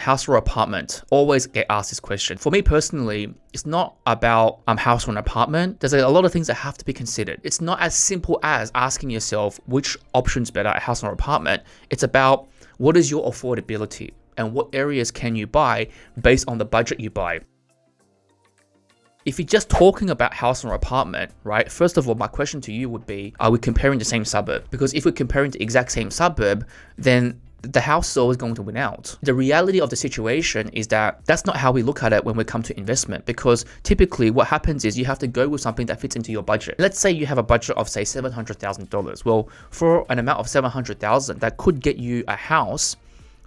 house or apartment? Always get asked this question. For me personally, it's not about house or an apartment. There's a lot of things that have to be considered. It's not as simple as asking yourself which option's better, a house or apartment. It's about what is your affordability and what areas can you buy based on the budget you buy. If you're just talking about house or apartment, right? First of all, my question to you would be, are we comparing the same suburb? Because if we're comparing the exact same suburb, then the house is always going to win out. The reality of the situation is that that's not how we look at it when we come to investment, because typically what happens is you have to go with something that fits into your budget. Let's say you have a budget of say $700,000. Well, for an amount of $700,000, that could get you a house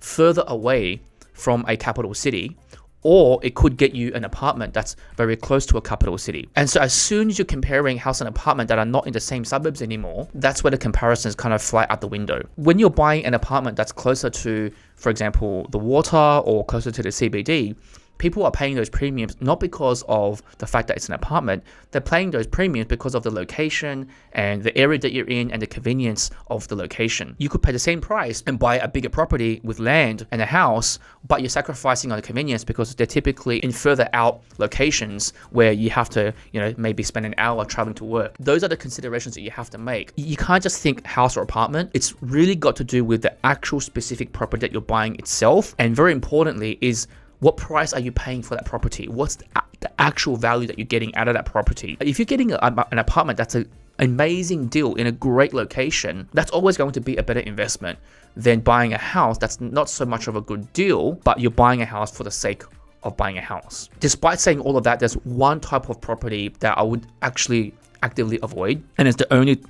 further away from a capital city, or it could get you an apartment that's very close to a capital city. And so as soon as you're comparing house and apartment that are not in the same suburbs anymore, that's where the comparisons kind of fly out the window. When you're buying an apartment that's closer to, for example, the water or closer to the CBD, people are paying those premiums not because of the fact that it's an apartment. They're paying those premiums because of the location and the area that you're in and the convenience of the location. You could pay the same price and buy a bigger property with land and a house, but you're sacrificing on the convenience because they're typically in further out locations where you have to, maybe spend an hour traveling to work. Those are the considerations that you have to make. You can't just think house or apartment. It's really got to do with the actual specific property that you're buying itself. And very importantly is, what price are you paying for that property? What's the actual value that you're getting out of that property? If you're getting an apartment that's an amazing deal in a great location, that's always going to be a better investment than buying a house that's not so much of a good deal, but you're buying a house for the sake of buying a house. Despite saying all of that, there's one type of property that I would actually actively avoid, and it's the only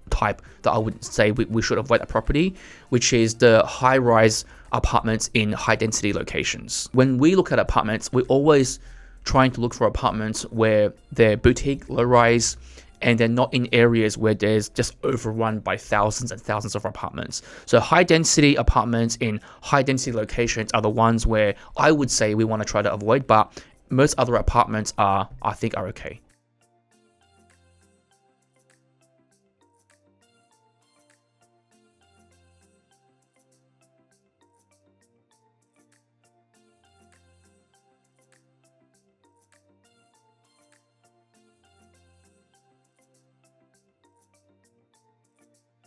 type that I would say we should avoid a property, which is the high-rise apartments in high-density locations. When we look at apartments, we're always trying to look for apartments where they're boutique, low-rise, and they're not in areas where there's just overrun by thousands and thousands of apartments. So high-density apartments in high-density locations are the ones where I would say we want to try to avoid, but most other apartments I think are okay.